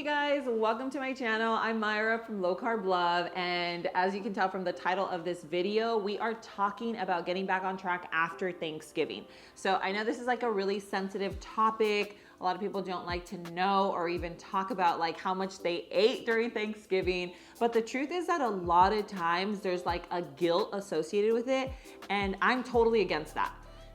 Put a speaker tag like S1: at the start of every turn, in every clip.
S1: Hey guys, welcome to my channel. I'm Myra from Low Carb Love, and as you can tell from the title of this video, we are talking about getting back on track after Thanksgiving. So I know this is like a really sensitive topic. A lot of people don't like to know or even talk about like how much they ate during Thanksgiving. But the truth is that a lot of times there's like a guilt associated with it, and I'm totally against that.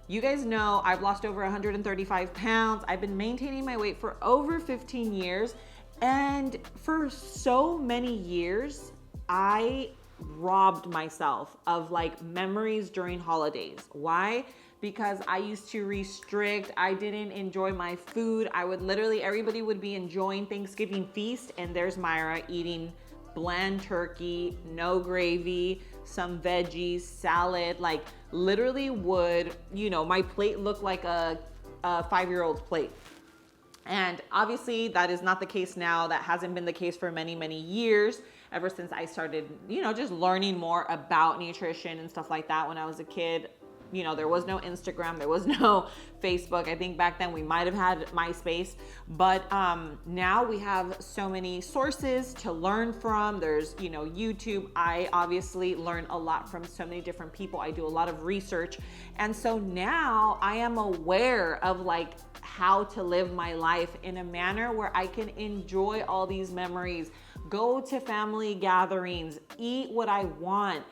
S1: You guys know I've lost over 135 pounds. I've been maintaining my weight for over 15 years. And for so many years, I robbed myself of like memories during holidays. Why? Because I used to restrict. I didn't enjoy my food. I would literally, everybody would be enjoying Thanksgiving feast, and there's Myra eating bland turkey, no gravy, some veggies, salad, like literally would, my plate looked like a 5-year-old's plate. And obviously that is not the case now. That hasn't been the case for many, many years, ever since I started, just learning more about nutrition and stuff like that when I was a kid. There was no Instagram, there was no Facebook. I think back then we might have had MySpace, but now we have so many sources to learn from. There's, YouTube. I obviously learn a lot from so many different people. I do a lot of research. And so now I am aware of like how to live my life in a manner where I can enjoy all these memories, go to family gatherings, eat what I want.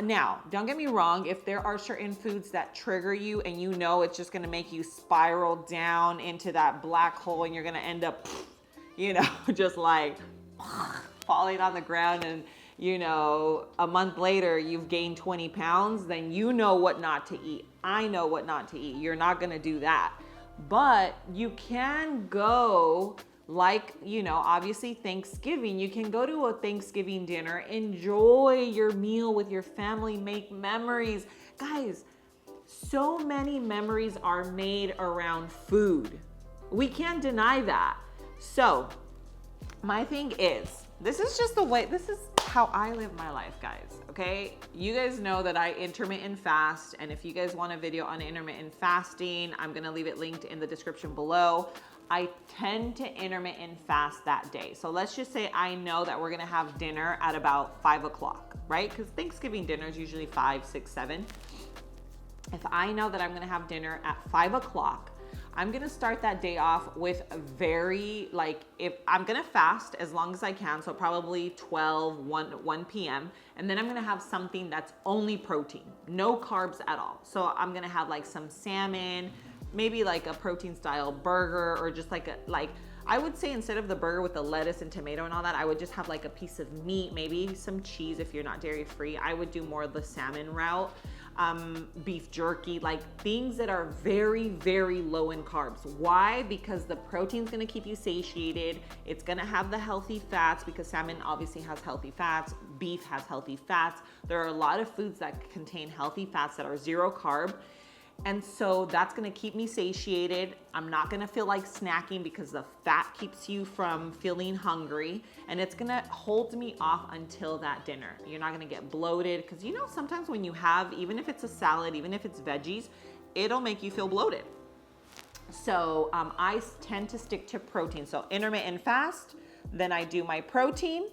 S1: Now, don't get me wrong, if there are certain foods that trigger you and it's just gonna make you spiral down into that black hole and you're gonna end up, just like falling on the ground and, a month later you've gained 20 pounds, then you know what not to eat. I know what not to eat. You're not gonna do that. But you can go like, obviously Thanksgiving, you can go to a Thanksgiving dinner, enjoy your meal with your family, make memories. Guys, so many memories are made around food. We can't deny that. So my thing is, this is how I live my life, guys, okay? You guys know that I intermittent fast, and if you guys want a video on intermittent fasting, I'm gonna leave it linked in the description below. I tend to intermittent fast that day. So let's just say I know that we're gonna have dinner at about 5 o'clock, right? Because Thanksgiving dinner is usually 5, 6, 7. If I know that I'm gonna have dinner at 5 o'clock, I'm gonna start that day off with if I'm gonna fast as long as I can, so probably 12, 1 p.m. And then I'm gonna have something that's only protein, no carbs at all. So I'm gonna have like some salmon, maybe like a protein style burger, or just I would say instead of the burger with the lettuce and tomato and all that, I would just have like a piece of meat, maybe some cheese if you're not dairy free. I would do more of the salmon route, beef jerky, like things that are very, very low in carbs. Why? Because the protein's gonna keep you satiated. It's gonna have the healthy fats, because salmon obviously has healthy fats. Beef has healthy fats. There are a lot of foods that contain healthy fats that are 0 carb. And so that's gonna keep me satiated. I'm not gonna feel like snacking because the fat keeps you from feeling hungry, and it's gonna hold me off until that dinner. You're not gonna get bloated, because sometimes when you have, even if it's a salad, even if it's veggies, it'll make you feel bloated. So I tend to stick to protein. So intermittent fast, then I do my protein,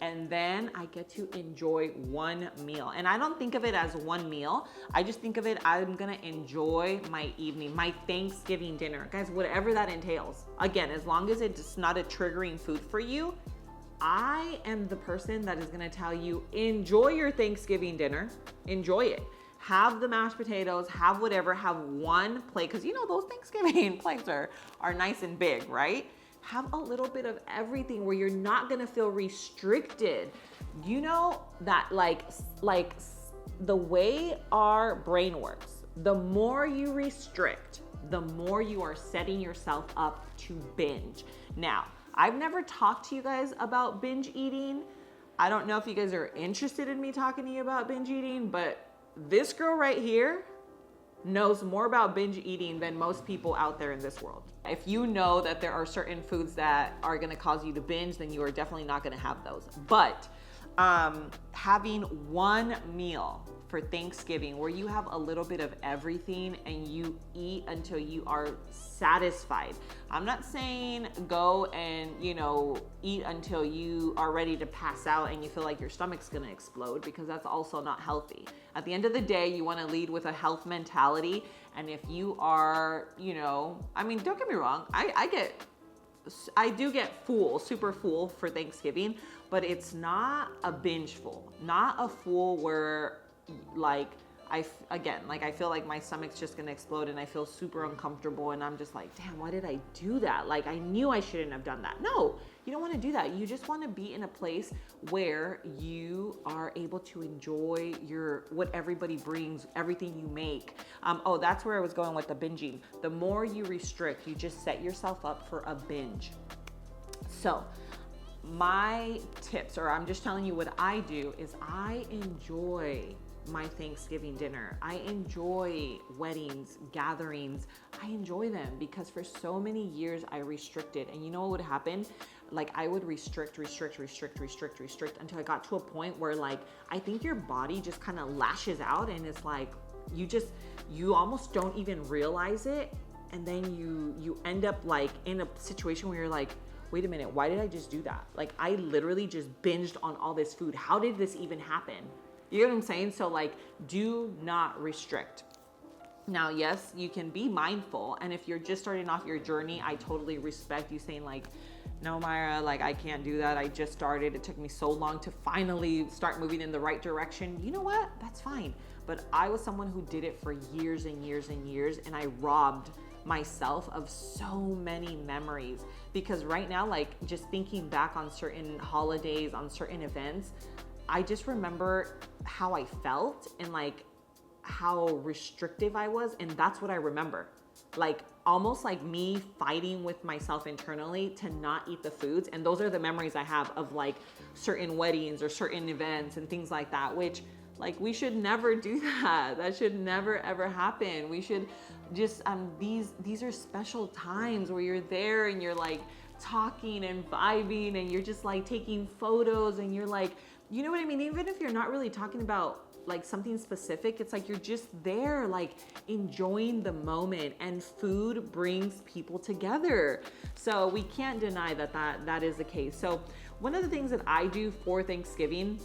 S1: and then I get to enjoy one meal. And I don't think of it as one meal. I just think of it, I'm gonna enjoy my evening, my Thanksgiving dinner. Guys, whatever that entails. Again, as long as it's not a triggering food for you, I am the person that is gonna tell you, enjoy your Thanksgiving dinner, enjoy it. Have the mashed potatoes, have whatever, have one plate, because those Thanksgiving plates are nice and big, right? Have a little bit of everything where you're not gonna feel restricted. That like the way our brain works, the more you restrict, the more you are setting yourself up to binge. Now, I've never talked to you guys about binge eating. I don't know if you guys are interested in me talking to you about binge eating, but this girl right here knows more about binge eating than most people out there in this world. If you know that there are certain foods that are gonna cause you to binge, then you are definitely not gonna have those. But having one meal for Thanksgiving where you have a little bit of everything and you eat until you are satisfied. I'm not saying go and, eat until you are ready to pass out and you feel like your stomach's gonna explode, because that's also not healthy. At the end of the day, you wanna lead with a health mentality. And if you are, don't get me wrong, I do get full, super full for Thanksgiving, but it's not a binge full, not a full where I feel like my stomach's just gonna explode and I feel super uncomfortable and I'm just like, damn, why did I do that? Like, I knew I shouldn't have done that. No, you don't wanna do that. You just wanna be in a place where you are able to enjoy what everybody brings, everything you make. That's where I was going with the binging. The more you restrict, you just set yourself up for a binge. So my tips, or I'm just telling you what I do, is I enjoy my Thanksgiving dinner. I enjoy weddings, gatherings. I enjoy them because for so many years I restricted. And you know what would happen? Like, I would restrict until I got to a point where, like, I think your body just kind of lashes out and it's like, you almost don't even realize it. And then you end up like in a situation where you're like, wait a minute, why did I just do that? Like, I literally just binged on all this food. How did this even happen? You know what I'm saying? So, like, do not restrict. Now, yes, you can be mindful. And if you're just starting off your journey, I totally respect you saying like, no, Myra, like, I can't do that. I just started. It took me so long to finally start moving in the right direction. You know what? That's fine. But I was someone who did it for years and years and years. And I robbed myself of so many memories, because right now, like, just thinking back on certain holidays, on certain events, I just remember how I felt and like how restrictive I was. And that's what I remember. Like, almost like me fighting with myself internally to not eat the foods. And those are the memories I have of like certain weddings or certain events and things like that, which, like, we should never do that. That should never, ever happen. We should just, these are special times where you're there and you're like talking and vibing and you're just like taking photos and you're like, you know what I mean? Even if you're not really talking about like something specific, it's like you're just there, like enjoying the moment, and food brings people together. So we can't deny that is the case. So one of the things that I do for Thanksgiving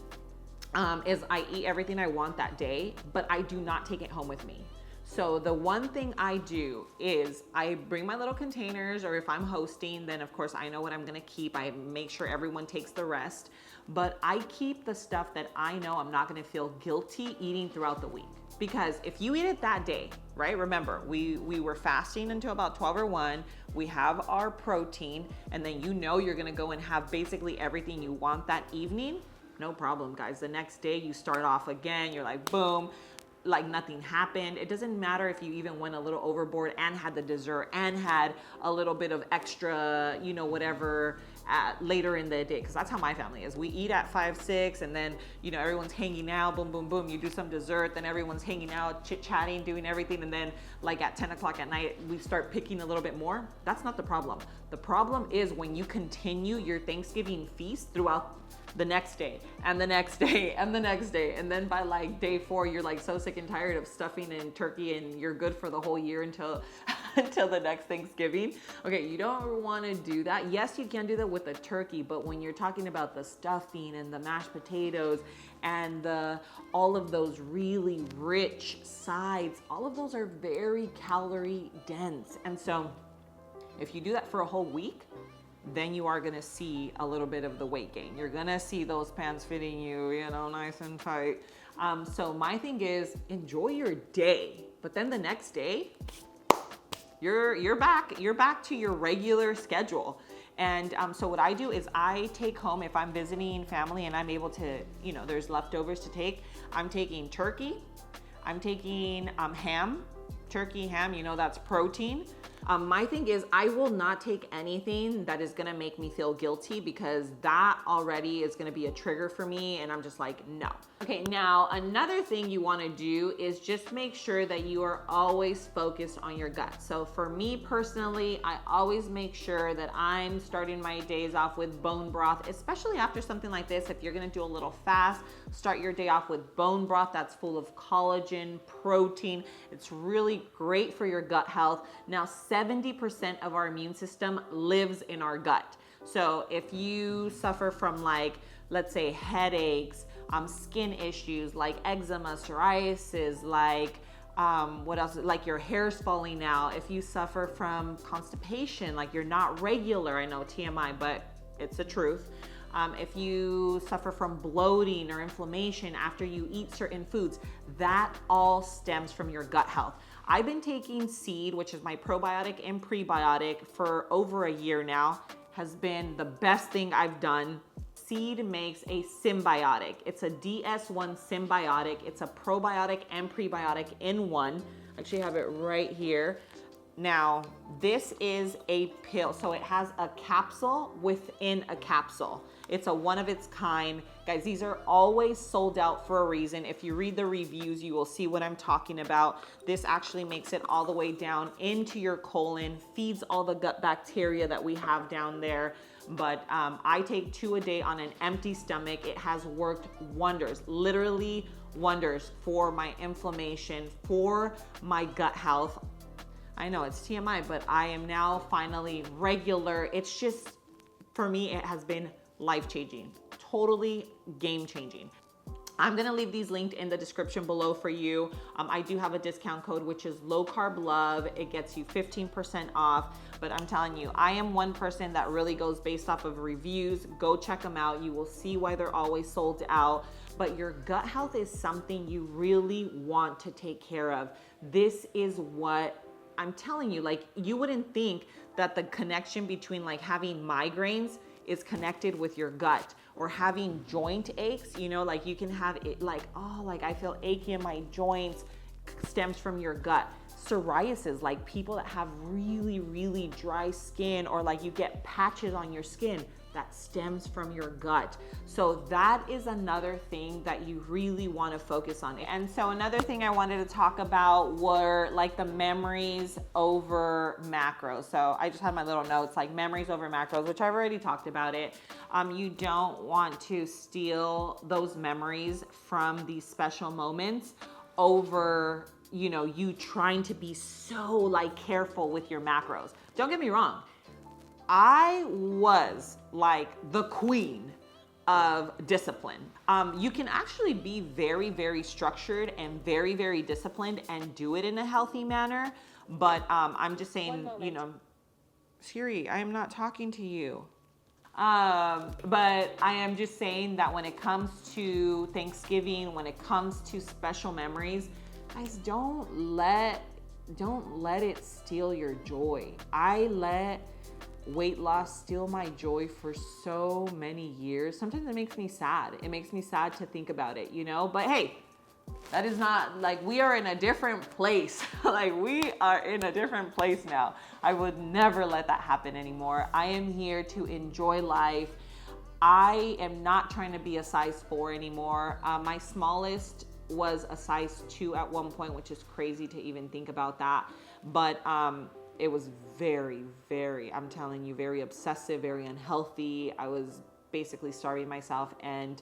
S1: is I eat everything I want that day, but I do not take it home with me. So the one thing I do is I bring my little containers, or if I'm hosting, then of course I know what I'm gonna keep. I make sure everyone takes the rest, but I keep the stuff that I know I'm not gonna feel guilty eating throughout the week. Because if you eat it that day, right? Remember, we were fasting until about 12 or 1. We have our protein, and then you're gonna go and have basically everything you want that evening. No problem, guys. The next day you start off again, you're like, boom, like nothing happened. It doesn't matter if you even went a little overboard and had the dessert and had a little bit of extra, whatever later in the day, because that's how my family is. We eat at 5, 6, and then, everyone's hanging out, boom, boom, boom. You do some dessert, then everyone's hanging out, chit-chatting, doing everything, and then like at 10 o'clock at night, we start picking a little bit more. That's not the problem. The problem is when you continue your Thanksgiving feast throughout the next day and the next day and the next day, and then by like day 4 you're like so sick and tired of stuffing and turkey, and you're good for the whole year until the next Thanksgiving. Okay, you don't want to do that. Yes, you can do that with the turkey, but when you're talking about the stuffing and the mashed potatoes and all of those really rich sides, all of those are very calorie dense. And so if you do that for a whole week, then you are gonna see a little bit of the weight gain. You're gonna see those pants fitting you, nice and tight. So my thing is, enjoy your day, but then the next day, you're back to your regular schedule. And so what I do is I take home, if I'm visiting family and I'm able to, there's leftovers to take, I'm taking turkey, I'm taking ham, turkey, ham, that's protein. My thing is, I will not take anything that is gonna make me feel guilty, because that already is gonna be a trigger for me, and I'm just like, no. Okay, now another thing you wanna do is just make sure that you are always focused on your gut. So for me personally, I always make sure that I'm starting my days off with bone broth, especially after something like this. If you're gonna do a little fast, start your day off with bone broth that's full of collagen, protein. It's really great for your gut health. Now, 70% of our immune system lives in our gut. So if you suffer from, like, let's say headaches, skin issues like eczema, psoriasis, like what else? Like your hair's falling out. If you suffer from constipation, like you're not regular, I know TMI, but it's the truth. If you suffer from bloating or inflammation after you eat certain foods, that all stems from your gut health. I've been taking Seed, which is my probiotic and prebiotic, for over a year now. Has been the best thing I've done. Seed makes a symbiotic. It's a DS1 symbiotic. It's a probiotic and prebiotic in one. I actually have it right here. Now, this is a pill, so it has a capsule within a capsule. It's a one of its kind. Guys, these are always sold out for a reason. If you read the reviews, you will see what I'm talking about. This actually makes it all the way down into your colon, feeds all the gut bacteria that we have down there. But I take 2 a day on an empty stomach. It has worked wonders, literally wonders, for my inflammation, for my gut health. I know it's TMI, but I am now finally regular. It's just, for me, it has been life-changing, totally game-changing. I'm gonna leave these linked in the description below for you. I do have a discount code, which is lowcarblove. It gets you 15% off, but I'm telling you, I am one person that really goes based off of reviews. Go check them out. You will see why they're always sold out. But your gut health is something you really want to take care of. This is what I'm telling you. Like, you wouldn't think that the connection between like having migraines is connected with your gut, or having joint aches, you know, like you can have it like, oh, like I feel achy in my joints, stems from your gut. Psoriasis, like people that have really, really dry skin, or like you get patches on your skin, that stems from your gut. So that is another thing that you really want to focus on. And so another thing I wanted to talk about were like the memories over macros. So I just had my little notes, like memories over macros, which I've already talked about it. You don't want to steal those memories from these special moments over, you know, you trying to be so like careful with your macros. Don't get me wrong. I was like the queen of discipline. You can actually be very, very structured and very, very disciplined and do it in a healthy manner. But I'm just saying, you know, Siri, I am not talking to you. But I am just saying that when it comes to Thanksgiving, when it comes to special memories, guys, don't let it steal your joy. I let weight loss steal my joy for so many years. Sometimes it makes me sad. It makes me sad to think about it, you know? But hey, that is not, like, we are in a different place. Like, we are in a different place now. I would never let that happen anymore. I am here to enjoy life. I am not trying to be a size 4 anymore. My smallest was a size 2 at one point, which is crazy to even think about that. But it was very, very, I'm telling you, very obsessive, very unhealthy. I was basically starving myself, and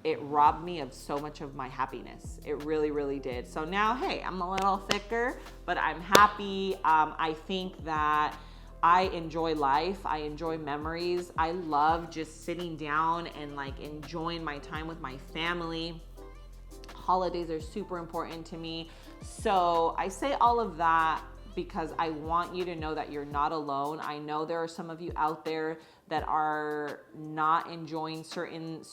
S1: it robbed me of so much of my happiness. It really, really did. So now, hey, I'm a little thicker, but I'm happy. I think that I enjoy life. I enjoy memories. I love just sitting down and like enjoying my time with my family. Holidays are super important to me. So I say all of that because I want you to know that you're not alone. I know there are some of you out there that are not enjoying certain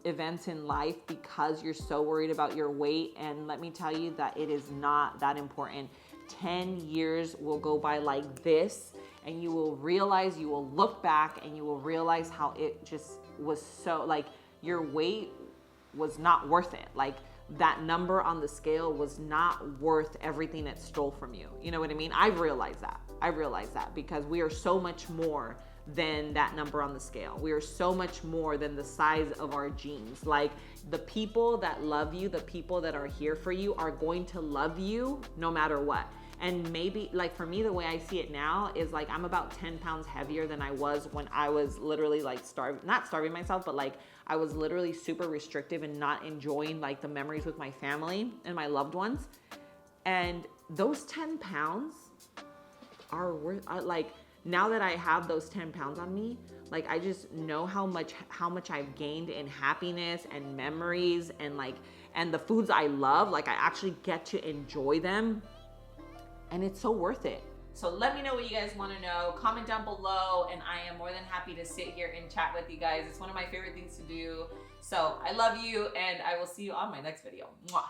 S1: events in life because you're so worried about your weight. And let me tell you that it is not that important. 10 years will go by like this, and you will realize, you will look back and you will realize how it just was so, like, your weight was not worth it. Like that number on the scale was not worth everything it stole from you. You know what I mean? I've realized that. Because we are so much more than that number on the scale. We are so much more than the size of our jeans. Like, the people that love you, the people that are here for you are going to love you no matter what. And maybe, like, for me, the way I see it now is like I'm about 10 pounds heavier than I was when I was literally like not starving myself, but like I was literally super restrictive and not enjoying like the memories with my family and my loved ones. And those 10 pounds are worth, like, now that I have those 10 pounds on me, like, I just know how much I've gained in happiness and memories and like, and the foods I love, like I actually get to enjoy them. And it's so worth it. So let me know what you guys want to know. Comment down below, and I am more than happy to sit here and chat with you guys. It's one of my favorite things to do. So I love you, and I will see you on my next video. Mwah.